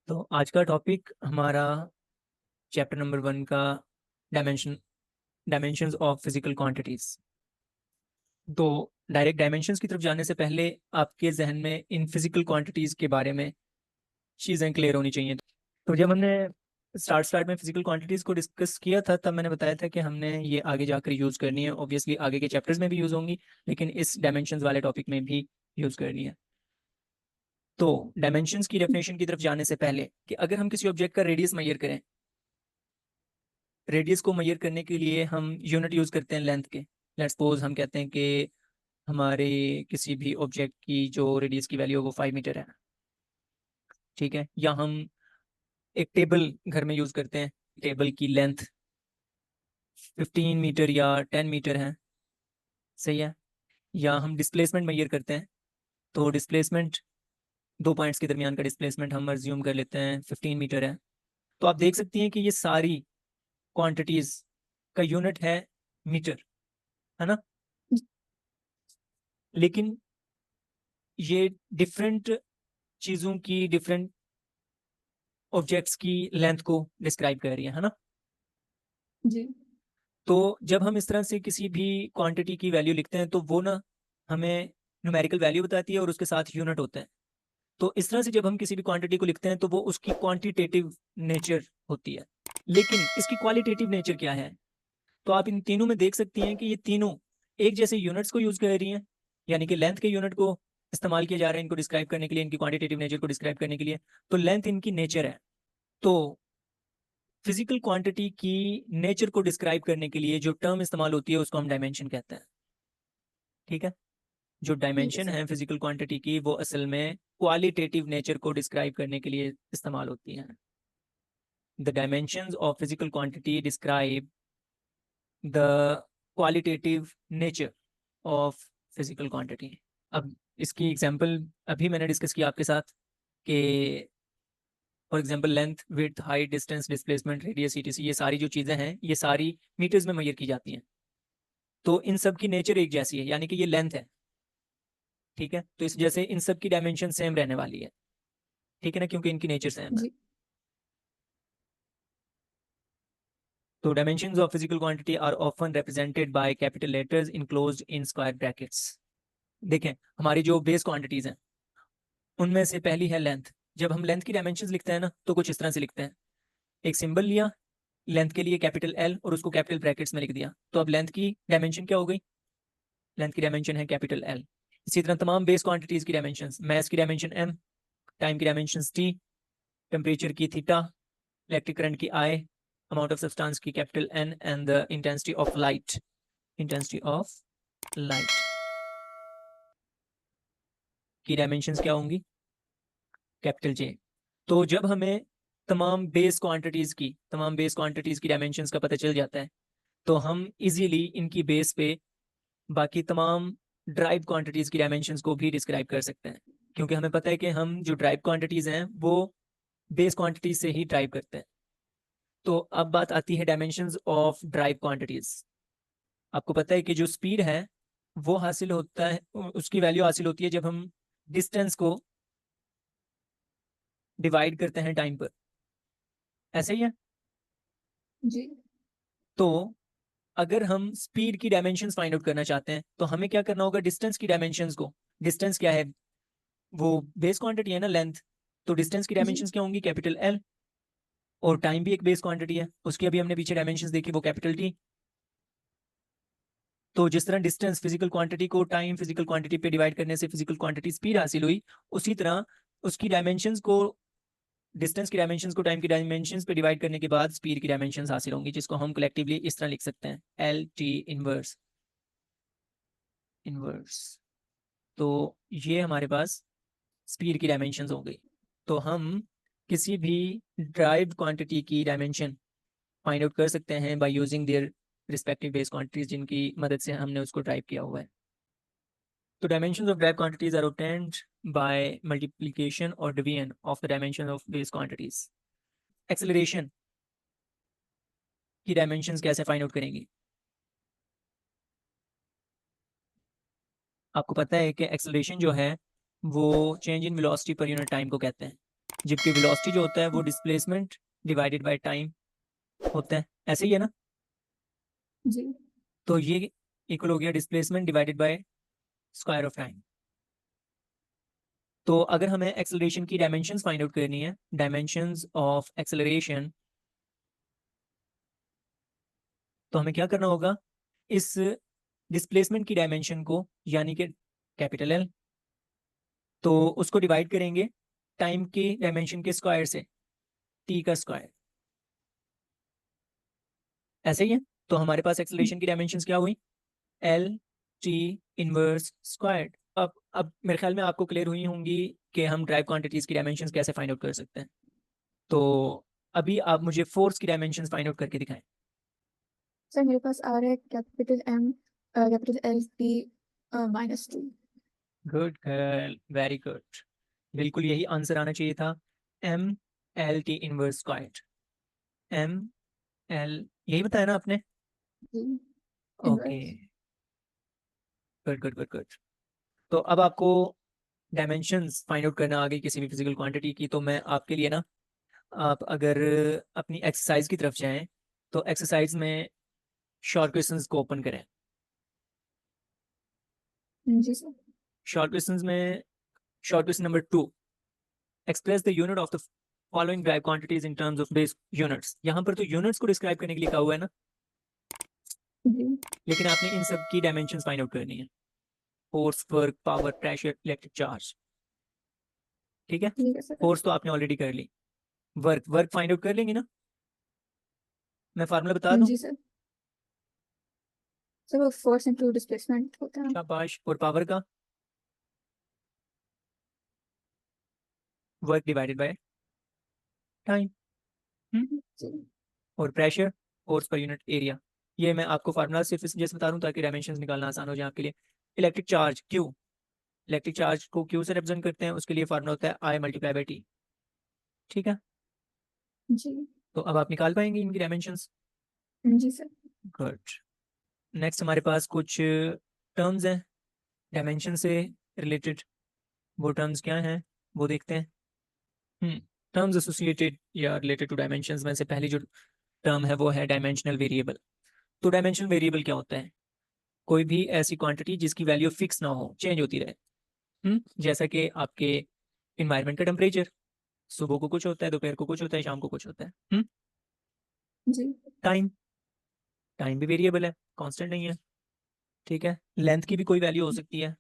तो आज का टॉपिक हमारा चैप्टर नंबर 1 का डायमेंशंस ऑफ फिजिकल क्वांटिटीज। तो डायरेक्ट डायमेंशंस की तरफ जाने से पहले आपके जहन में इन फिजिकल क्वांटिटीज के बारे में चीज़ें क्लियर होनी चाहिए। तो जब हमने स्टार्ट में फिजिकल क्वांटिटीज को डिस्कस किया था तब मैंने बताया था कि हमने ये आगे जाकर यूज़ करनी है। ऑब्वियसली आगे के चैप्टर्स में भी यूज़ होंगी, लेकिन इस डायमेंशंस वाले टॉपिक में भी यूज़ करनी है। तो डायमेंशंस की डेफिनेशन की तरफ जाने से पहले कि अगर हम किसी ऑब्जेक्ट का रेडियस मेजर करें, रेडियस को मेजर करने के लिए हम यूनिट यूज करते हैं लेंथ के। लेट्स सपोज हम कहते हैं कि हमारे किसी भी ऑब्जेक्ट की जो रेडियस की वैल्यू है वो 5 मीटर है, ठीक है। या हम एक टेबल घर में यूज करते हैं, टेबल की लेंथ 15 मीटर या 10 मीटर है, सही है। या हम डिस्प्लेसमेंट मेजर करते हैं, तो डिस्प्लेसमेंट दो पॉइंट्स के दरमियान का डिस्प्लेसमेंट हम अज्यूम कर लेते हैं 15 मीटर है। तो आप देख सकती हैं कि ये सारी क्वांटिटीज का यूनिट है मीटर, है ना। लेकिन ये डिफरेंट चीज़ों की, डिफरेंट ऑब्जेक्ट्स की लेंथ को डिस्क्राइब कर रही है ना। जी। तो जब हम इस तरह से किसी भी क्वांटिटी की वैल्यू लिखते हैं तो वो ना हमें न्यूमेरिकल वैल्यू बताती है और उसके साथ यूनिट होता है। तो इस तरह से जब हम किसी भी क्वांटिटी को लिखते हैं तो वो उसकी क्वांटिटेटिव नेचर होती है। लेकिन इसकी क्वालिटेटिव नेचर क्या है? तो आप इन तीनों में देख सकती हैं कि ये तीनों एक जैसे यूनिट्स को यूज कर रही हैं, यानी कि लेंथ के यूनिट को इस्तेमाल किया जा रहा है इनको डिस्क्राइब करने के लिए, इनकी क्वांटिटेटिव नेचर को डिस्क्राइब करने के लिए। तो लेंथ इनकी नेचर है। तो फिजिकल क्वांटिटी की नेचर को डिस्क्राइब करने के लिए जो टर्म इस्तेमाल होती है उसको हम डायमेंशन कहते हैं, ठीक है। जो डायमेंशन यस। है फिजिकल क्वांटिटी की वो असल में क्वालिटेटिव नेचर को डिस्क्राइब करने के लिए इस्तेमाल होती हैं। The dimensions of physical quantity describe the qualitative nature of physical quantity. अब इसकी एग्जांपल अभी मैंने डिस्कस किया आपके साथ कि for example length, width, height, distance, displacement, radius, etc, ये सारी जो चीज़ें हैं ये सारी मीटर्स में मेजर की जाती हैं। तो इन सब की नेचर एक जैसी है, यानी कि ये लेंथ है, ठीक है। तो इस जैसे इन सब की डायमेंशन सेम रहने वाली है, ठीक है ना, क्योंकि इनकी नेचर सेम है। जी। तो dimensions of physical quantity are often represented by capital letters enclosed in square brackets. देखें, हमारी जो बेस क्वांटिटीज हैं उनमें से पहली है लेंथ। जब हम लेंथ की डायमेंशंस लिखते हैं ना तो कुछ इस तरह से लिखते हैं, एक सिंबल लिया लेंथ के लिए कैपिटल एल और उसको कैपिटल ब्रैकेट्स में लिख दिया, तो अब लेंथ की डायमेंशन क्या हो गई? लेंथ की डायमेंशन है कैपिटल एल। इसी तरह तमाम बेस क्वांटिटीज की डायमेंशंस, मास की डायमेंशन एम, टाइम की डायमेंशन टी, टेम्परेचर की थीटा, इलेक्ट्रिक करंट की आई, अमाउंट ऑफ सब्सटेंस की capital N, and the intensity of light, intensity of light की डायमेंशंस क्या होंगी? Capital J. तो जब हमें तमाम बेस क्वांटिटीज की डायमेंशंस का पता चल जाता है तो हम इजीली इनकी बेस पे बाकी तमाम ड्राइव क्वांटिटीज की डायमेंशंस को भी डिस्क्राइब कर सकते हैं, क्योंकि हमें पता है कि हम जो ड्राइव क्वांटिटीज हैं वो बेस क्वांटिटीज से ही ड्राइव करते हैं। तो अब बात आती है डायमेंशंस ऑफ ड्राइव क्वांटिटीज। आपको पता है कि जो स्पीड है वो हासिल होता है, उसकी वैल्यू हासिल होती है जब हम डिस्टेंस को डिवाइड करते हैं टाइम पर, ऐसे ही है। जी। तो अगर हम स्पीड की डायमेंशंस फाइंड आउट करना चाहते हैं तो हमें क्या करना होगा? डिस्टेंस की डायमेंशंस को, डिस्टेंस क्या है? वो बेस क्वांटिटी है ना, लेंथ। तो डिस्टेंस की जी। डायमेंशंस क्या होंगी? Capital L. और टाइम भी एक बेस क्वांटिटी है, उसकी अभी हमने पीछे डायमेंशंस देखी, वो कैपिटल टी। तो जिस तरह डिस्टेंस फिजिकल क्वांटिटी को टाइम फिजिकल क्वांटिटी पे डिवाइड करने से फिजिकल क्वांटिटी स्पीड हासिल हुई, उसी तरह उसकी डायमेंशंस को, डिस्टेंस की डायमेंशंस को टाइम की डायमेंशंस पे डिवाइड करने के बाद स्पीड की डायमेंशंस हासिल होंगी, जिसको हम कलेक्टिवली इस तरह लिख सकते हैं, एल टी इनवर्स। इनवर्स। तो ये हमारे पास स्पीड की डायमेंशंस हो गई। तो हम किसी भी ड्राइव्ड क्वांटिटी की डायमेंशन फाइंड आउट कर सकते हैं by using their respective base quantities, जिनकी मदद से हमने उसको ड्राइव किया हुआ है। तो dimensions of derived quantities are obtained by multiplication और division of the dimension of base quantities. Acceleration की डायमेंशंस कैसे फाइंड आउट करेंगे? आपको पता है कि एक्सेलरेशन जो है वो change in velocity per unit time को कहते हैं। जबकि वेलोसिटी जो होता है वो डिस्प्लेसमेंट डिवाइडेड बाय टाइम होता है, ऐसे ही है ना। जी तो ये इक्वल हो गया displacement divided by square of time. तो अगर हमें एक्सेलरेशन की डायमेंशंस फाइंड आउट करनी है, डायमेंशंस ऑफ एक्सेलरेशन, तो हमें क्या करना होगा, इस डिस्प्लेसमेंट की डायमेंशन को यानी कि कैपिटल एल, तो उसको डिवाइड करेंगे टाइम की डायमेंशन के स्क्वायर से, टी का स्क्वायर, ऐसे ही है। तो हमारे पास एक्सेलरेशन की डायमेंशंस क्या हुई, एल टी इनवर्स स्क्वायर्ड। अब मेरे ख्याल में आपको क्लियर हुई होंगी कि हम ड्राइव क्वांटिटीज की डायमेंशंस कैसे फाइंड आउट कर सकते हैं। तो अभी आप मुझे फोर्स की डायमेंशंस फाइंड आउट करके दिखाएं। सर, मेरे पास आ रहा है capital M capital L T -2। Good girl, very good, बिल्कुल यही आंसर आना चाहिए था, M L T inverse squared, M L, यही बताया ना आपने। जी okay, inverse. Good good good good. तो अब आपको डायमेंशंस फाइंड आउट करना आ गई किसी भी फिजिकल क्वांटिटी की, तो मैं आपके लिए ना, आप अगर अपनी एक्सरसाइज की तरफ जाएं तो एक्सरसाइज में शॉर्ट क्वेश्चंस को ओपन करें। जी सर। शॉर्ट क्वेश्चंस में short question number 2, express the unit of the following drive quantities in terms of base units. यहाँ पर तो यूनिट्स को डिस्क्राइब करने के लिए कहा हुआ है ना, जी लेकिन आपने इन सब की डायमेंशंस फाइंड आउट करनी है, force, work, power, pressure, electric charge. ठीक है, ठीक है सर। फोर्स तो आपने ऑलरेडी कर ली, वर्क वर्क फाइंड आउट कर लेंगे ना, मैं फार्मूला बता दूं। जी सर। सर, वो फोर्स इंटू डिस्प्लेसमेंट होता है। शाबाश, और पावर का वर्क डिवाइडेड बाय टाइम, जी और pressure force per unit area. ये मैं आपको फार्मूला सिर्फ इसलिए बता दूं ताकि डायमेंशंस निकालना आसान हो जाए आपके लिए। Electric charge Q, electric charge को क्यू से रिप्रेजेंट करते हैं, उसके लिए फार्मूला होता है आई मल्टीप्लाई बाई टी। ठीक है, जी तो अब आप निकाल पाएंगे इनकी डायमेंशंस। जी सर। गुड। नेक्स्ट हमारे पास कुछ टर्म्स हैं डायमेंशन से रिलेटेड, वो टर्म्स क्या हैं वो देखते हैं। टर्म्स एसोसिएटेड या रिलेटेड टू डायमेंशंस में से पहली जो टर्म है वो है डायमेंशनल वेरिएबल। तो डायमेंशनल वेरिएबल क्या होता है, कोई भी ऐसी क्वांटिटी जिसकी वैल्यू फिक्स ना हो, चेंज होती रहे। जैसा कि आपके इन्वायरमेंट का टेम्परेचर, सुबह को कुछ होता है, दोपहर को कुछ होता है, शाम को कुछ होता है। जी टाइम, टाइम भी वेरिएबल है, कांस्टेंट नहीं है। ठीक है, लेंथ की भी कोई वैल्यू हो सकती है,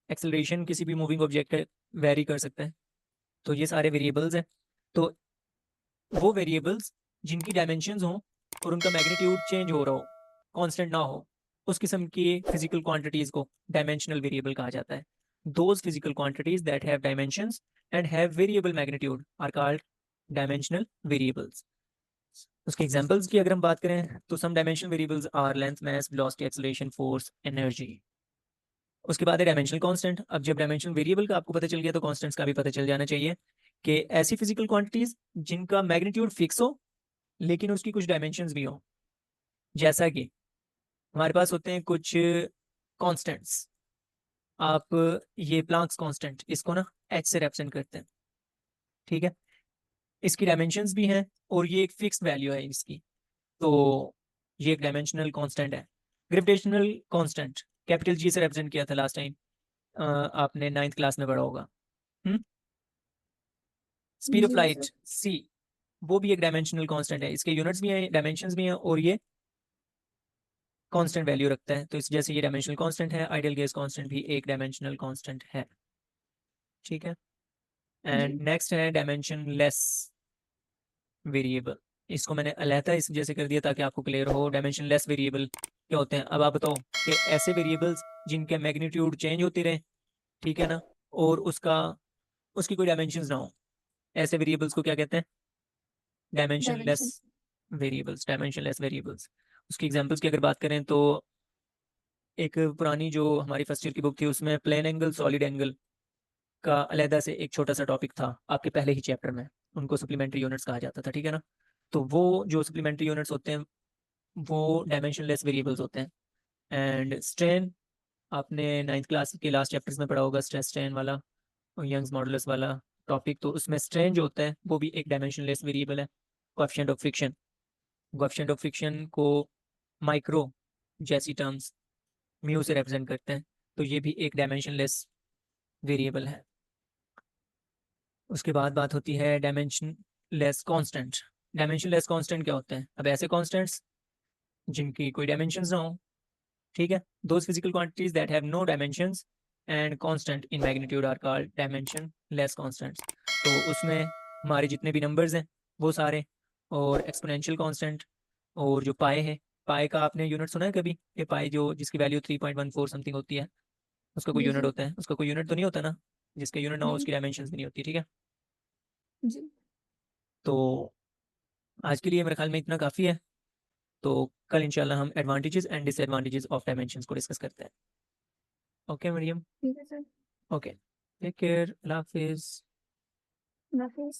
एक्सेलरेशन किसी भी मूविंग ऑब्जेक्ट का वेरी कर सकता है। तो ये सारे वेरिएबल्स हैं। तो वो वेरिएबल्स जिनकी डायमेंशंस हो और उनका मैग्नीट्यूड चेंज हो रहा हो, कांस्टेंट ना हो, उस किस्म की फिजिकल क्वांटिटीज को डायमेंशनल वेरिएबल कहा जाता है। Those physical quantities that have dimensions and have variable magnitude are called dimensional variables. उसके एग्जांपल्स की अगर हम बात करें तो some dimensional variables are length, mass, velocity, acceleration, force, energy. उसके बाद है डायमेंशनल कांस्टेंट। अब जब डायमेंशनल वेरिएबल का आपको पता चल गया तो कांस्टेंट्स का भी पता चल जाना चाहिए, कि ऐसी फिजिकल क्वांटिटीज जिनका मैग्नीट्यूड फिक्स हो लेकिन उसकी कुछ डायमेंशंस भी हो। जैसा कि हमारे पास होते हैं कुछ कांस्टेंट्स, आप ये प्लांक्स कांस्टेंट, इसको ना एच से रिप्रेजेंट करते हैं। ठीक है, इसकी डायमेंशंस भी हैं और ये एक फिक्स्ड वैल्यू है इसकी, तो ये एक डायमेंशनल कांस्टेंट है। ग्रेविटेशनल कांस्टेंट कैपिटल जी से रिप्रेजेंट किया था लास्ट टाइम, आपने 9th क्लास में पढ़ा होगा। स्पीड ऑफ जी लाइट सर। सी, वो भी एक डायमेंशनल कांस्टेंट है, इसके यूनिट्स भी हैं, डायमेंशंस भी हैं, और ये कांस्टेंट वैल्यू रखता है। तो इस जैसे ये डायमेंशनल कांस्टेंट है, आइडियल गैस कांस्टेंट भी एक डायमेंशनल कांस्टेंट है। ठीक है, जी एंड नेक्स्ट है डायमेंशन लेस वेरिएबल। इसको मैंने अलहदा इस जैसे कर दिया ताकि आपको क्लियर हो। डायमेंशन लेस वेरिएबल क्या होते हैं, अब आप बताओ कि ऐसे वेरिएबल्स जिनके मैग्नीट्यूड चेंज होते रहे, ठीक है ना, और उसकी कोई डायमेंशंस ना हो, ऐसे वेरिएबल्स को क्या कहते हैं, dimension less dimension. Variables, dimension less variables. उसकी एग्जांपल्स की अगर बात करें तो एक पुरानी जो हमारी फर्स्ट ईयर की बुक थी उसमें प्लेन एंगल, सॉलिड एंगल का अलहदा से एक छोटा सा टॉपिक था आपके पहले ही चैप्टर में, उनको सप्लीमेंट्री यूनिट्स कहा जाता था। ठीक है ना, तो वो जो सप्लीमेंट्री यूनिट्स होते हैं वो डायमेंशनलेस वेरिएबल्स होते हैं। एंड स्ट्रेन, आपने 9th क्लास के लास्ट चैप्टर्स में पढ़ा होगा, स्ट्रेस स्ट्रेन वाला और यंग्स मॉडुलस वाला, टॉपिक, तो उसमें स्ट्रेन जो होता है वो भी एक डायमेंशनलेस वेरिएबल है। Coefficient of friction, coefficient of friction को माइक्रो जैसी टर्म्स म्यू से रिप्रेजेंट करते हैं, तो ये भी एक डायमेंशनलेस वेरिएबल है। उसके बाद बात होती है डायमेंशनलेस कांस्टेंट। डायमेंशनलेस कांस्टेंट क्या होते हैं? अब ऐसे कांस्टेंट्स जिनकी कोई डायमेंशंस ना हो, ठीक है, those physical quantities that have no dimensions and constant in magnitude are called dimensionless constants. तो उसमें हमारे जितने भी नंबर्स हैं वो सारे, और एक्सपोनेंशियल कांस्टेंट, और जो पाए है, पाए का आपने यूनिट सुना है कभी? ये पाए जो जिसकी वैल्यू 3.14 समथिंग होती है, उसका कोई जी यूनिट जी होता है? उसका कोई यूनिट तो नहीं होता ना, जिसका यूनिट ना हो नहीं उसकी डायमेंशंस भी नहीं होती, ठीक है। जी तो आज के लिए मेरे ख्याल में इतना काफ़ी है। तो कल इंशाल्लाह हम advantages and disadvantages of dimensions को डिस्कस करते हैं। ओके मरियम, ठीक है सर। ओके, टेक केयर, अल्लाह हाफिज़। अल्लाह हाफिज़।